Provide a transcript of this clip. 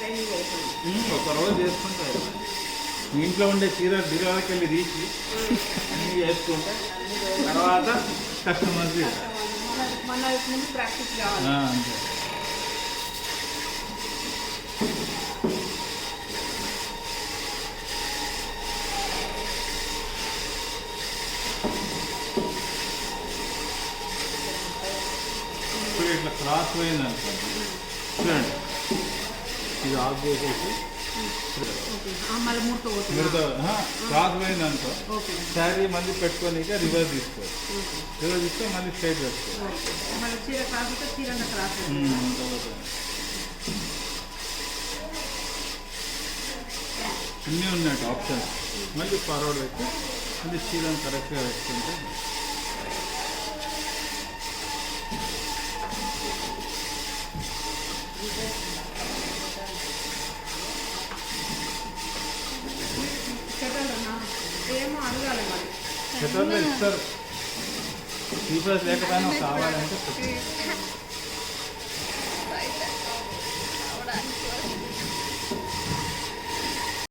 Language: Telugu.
ఒక రోజు చేసుకుంటారు. ఇంట్లో ఉండే చీర డిరాకి వెళ్ళి తీసి అన్నీ చేసుకుంటే తర్వాత కస్టమర్స్ ప్రాక్టీస్ కావాలి. అంతే. ఇప్పుడు ఇట్లా క్రాస్ పోయింది అనుకోండి, చూడండి ఇది ఆఫ్ చేసేసి క్రాస్ పోయింది అనుకో శారీ మళ్ళీ పెట్టుకొని రివర్స్ తీసుకోవచ్చు. రివర్స్ తీస్తే మళ్ళీ స్ట్రైట్ పెట్టుకోవచ్చు. అన్నీ ఉన్నాయి ఆప్షన్స్. మళ్ళీ ఫార్వర్డ్ పెట్టి మళ్ళీ చీరను కరెక్ట్గా పెట్టుకుంటే ఇస్తారు. టీచర్స్ లేకపోయినా కావాలంటే